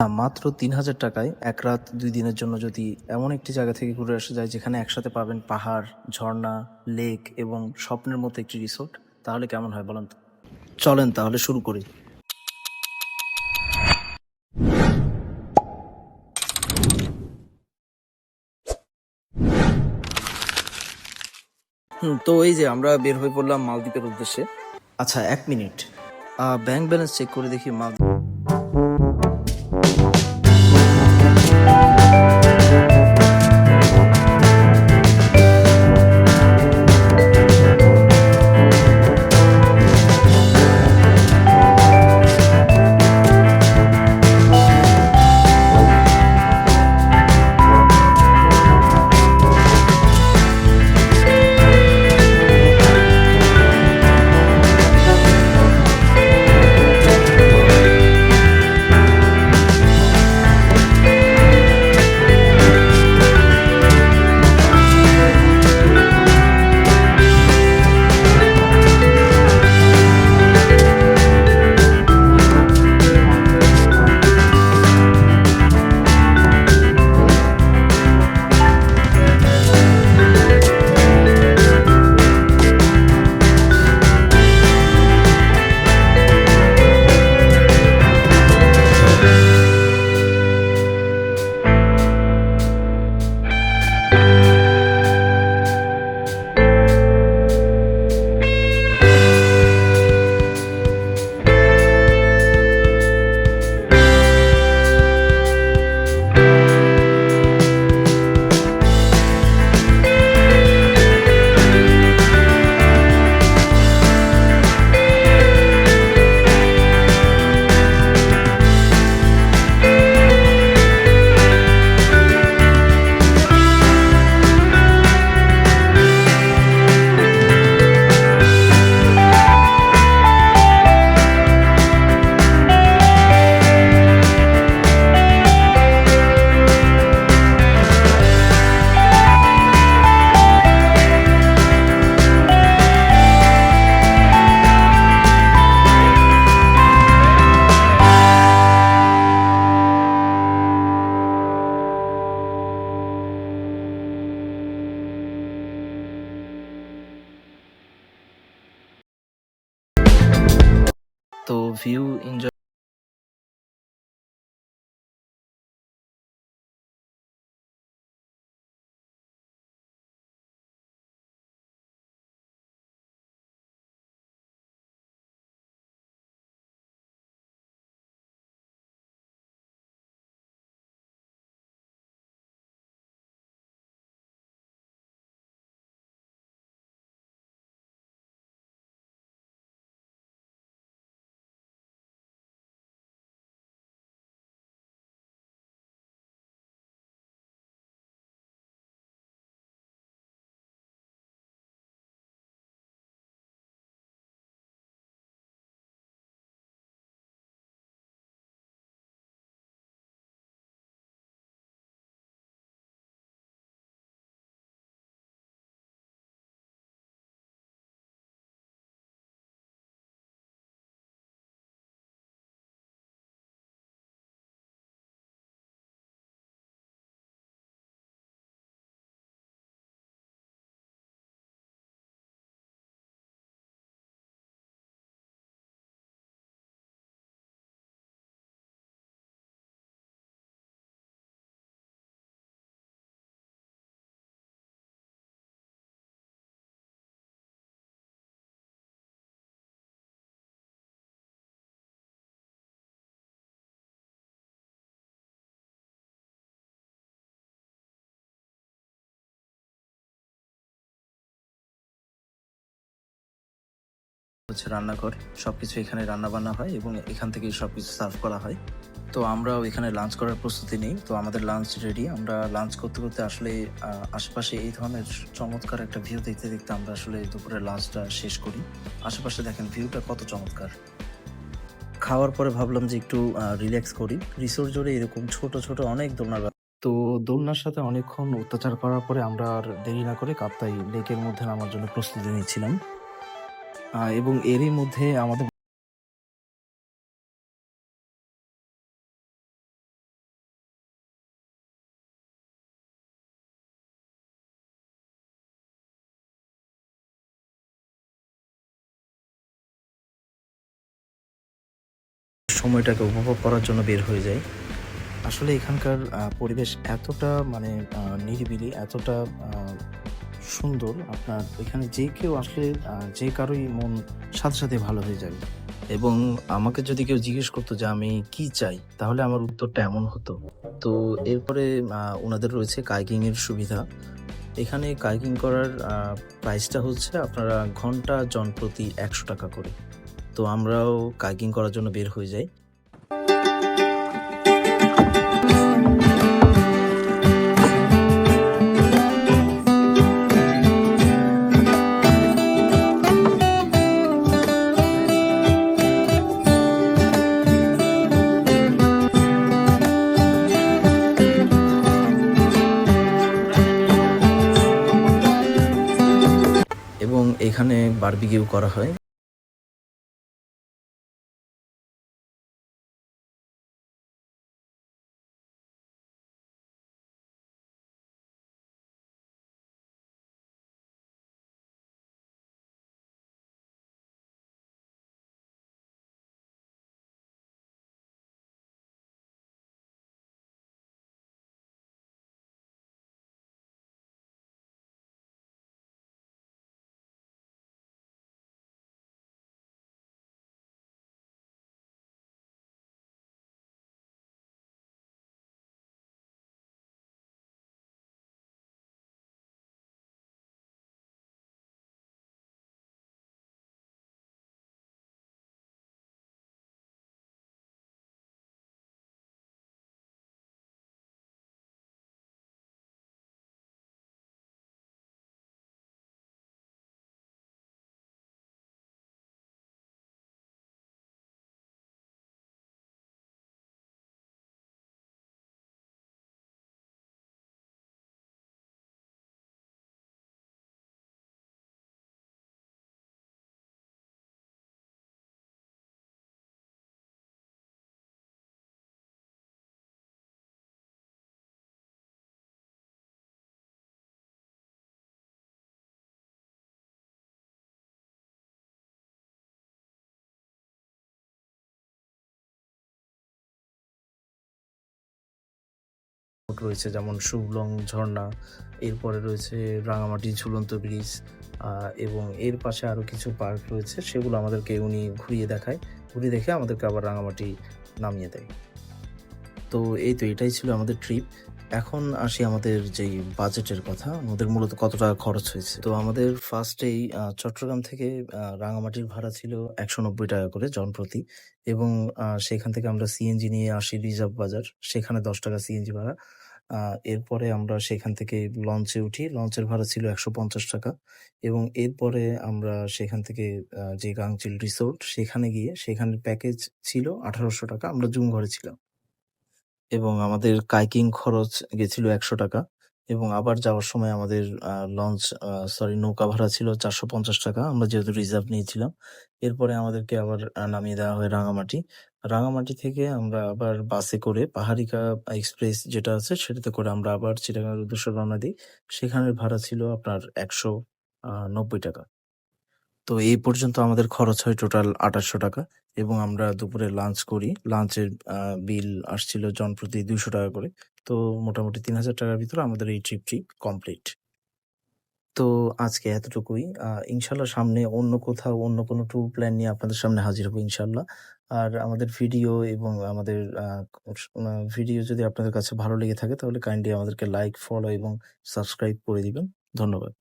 মাত্র ৩,০০০ টাকায় ১ রাত ২ দিনের জন্য যদি এমন একটি জায়গা থেকে ঘুরে আসা যায় যেখানে একসাথে পাবেন পাহাড়, ঝর্ণা, লেক এবং স্বপ্নের মতো একটি রিসোর্ট, তাহলে কেমন হয় বলেন তো? চলেন তাহলে শুরু করি। তো এই যে আমরা বের হয়ে পড়লাম মালদ্বীপের উদ্দেশ্যে। আচ্ছা ১ মিনিট। ব্যাংক ব্যালেন্স চেক করে দেখি তো ভিউ এনজয়। হচ্ছে রান্নাঘর, সবকিছু এখানে রান্না বান্না হয় এবং এখান থেকেই সবকিছু সার্ভ করা হয়। তো আমরাও এখানে লাঞ্চ করার প্রস্তুতি নেই। তো আমাদের লাঞ্চ রেডি। আমরা লাঞ্চ করতে করতে আসলে আশেপাশে এই ধরনের চমৎকার একটা ভিউ দেখতে দেখতে আমরা আসলে দুপুরের লাঞ্চটা শেষ করি। আশেপাশে দেখেন ভিউটা কত চমৎকার। খাওয়ার পরে ভাবলাম যে একটু রিল্যাক্স করি। রিসোর্ট জুড়ে এরকম ছোট ছোট অনেক তো দোলনার সাথে অনেকক্ষণ অত্যাচার করার পরে আমরা আর দেরি না করে কাপ্তাই লেকের মধ্যে নামার জন্য প্রস্তুতি নিচ্ছিলাম। এবং এরই মধ্যে আমাদের সময়টাকে উপভোগ করার জন্য বের হয়ে যাই। আসলে এখানকার পরিবেশ এতটা মানে নিরিবিলি, এতটা আ সুন্দর, আপনার এখানে যে কেউ আসলে যে কারোই মন সাথে, সাথে ভালো হয়ে যাবে। এবং আমাকে যদি কেউ জিজ্ঞেস করতো যে আমি কি চাই? তাহলে আমার উত্তরটা এমন হতো। তো এরপরে উনাদের রয়েছে কায়াকিং এর সুবিধা। এখানে কায়াকিং করার প্রাইসটা হচ্ছে আপনারা ঘন্টা জনপ্রতি ৳১০০ করে। তো আমরাও কায়াকিং করার জন্য বের হয়ে যাই। এবং এখানে বারবিকিউ করা হয়। রয়েছে যেমন শুভলং ঝর্ণা, এরপরে রয়েছে রাঙামাটি ঝুলন্ত ব্রিজ, এবং এর পাশে আরো কিছু পার্ক রয়েছে। সেগুলো আমাদেরকে উনি ঘুরিয়ে দেখায়। ঘুরিয়ে দেখে আমাদেরকে আবার রাঙামাটি নামিয়ে দেয়। তো এই তো এটাই ছিল আমাদের ট্রিপ। এখন আসি আমাদের যেই বাজেটের কথা, আমাদের মূলত কত টাকা খরচ হয়েছে। তো আমাদের ফার্স্টেই চট্টগ্রাম থেকে রাঙামাটির ভাড়া ছিল ৳১৯০ করে জনপ্রতি, এবং সেখান থেকে আমরা সিএনজি নিয়ে আসি রিজার্ভ বাজার। সেখানে ৳১০ সিএনজি ভাড়া। আ এরপরে আমরা সেখান থেকে লঞ্চে উঠি। লঞ্চের ভাড়া ছিল ৳১৫০, এবং এরপরে আমরা সেখান থেকে যে গাংচিল রিসোর্ট সেখানে গিয়ে সেখানের প্যাকেজ ছিল ৳১৮০০। আমরা জুম ঘরে ছিলাম। এবং আমাদের কাইকিং খরচ গেছিল ৳১০০, এবং আবার যাওয়ার সময় আমাদের লঞ্চ নৌকা ভাড়া ছিল ৳৪৫০। আমরা যেহেতু রিজার্ভ নিয়েছিলাম। এরপরে আমাদেরকে আবার নামিয়ে দেওয়া হয় রাঙামাটি। রাঙামাটি থেকে আমরা আবার বাসে করে পাহাড়িকা এক্সপ্রেস যেটা আছে সেটাতে করে আমরা আবার চিটাগাংয়ের উদ্দেশ্যে রওনা দিই। সেখানের ভাড়া ছিল আপনার ৳১৯০। তো এই পর্যন্ত আমাদের খরচ হয় টোটাল ৳২৮০০, এবং আমরা দুপুরে লাঞ্চ করি। লাঞ্চের বিল আসছিল জনপ্রতি ৳২০০ করে। তো মোটামুটি ৳৩,০০০ র ভিতরে আমাদের এই ট্রিপটি কমপ্লিট। তো আজকে এতটুকুই। ইনশাআল্লাহ সামনে অন্য কোথাও অন্য কোনো ট্যুর প্ল্যান নিয়ে আপনাদের সামনে হাজির হব ইনশাআল্লাহ। আর আমাদের ভিডিও এবং আমাদের ভিডিও যদি আপনাদের কাছে ভালো লেগে থাকে তাহলে কাইন্ডলি আমাদেরকে লাইক, ফলো এবং সাবস্ক্রাইব করে দিবেন। ধন্যবাদ।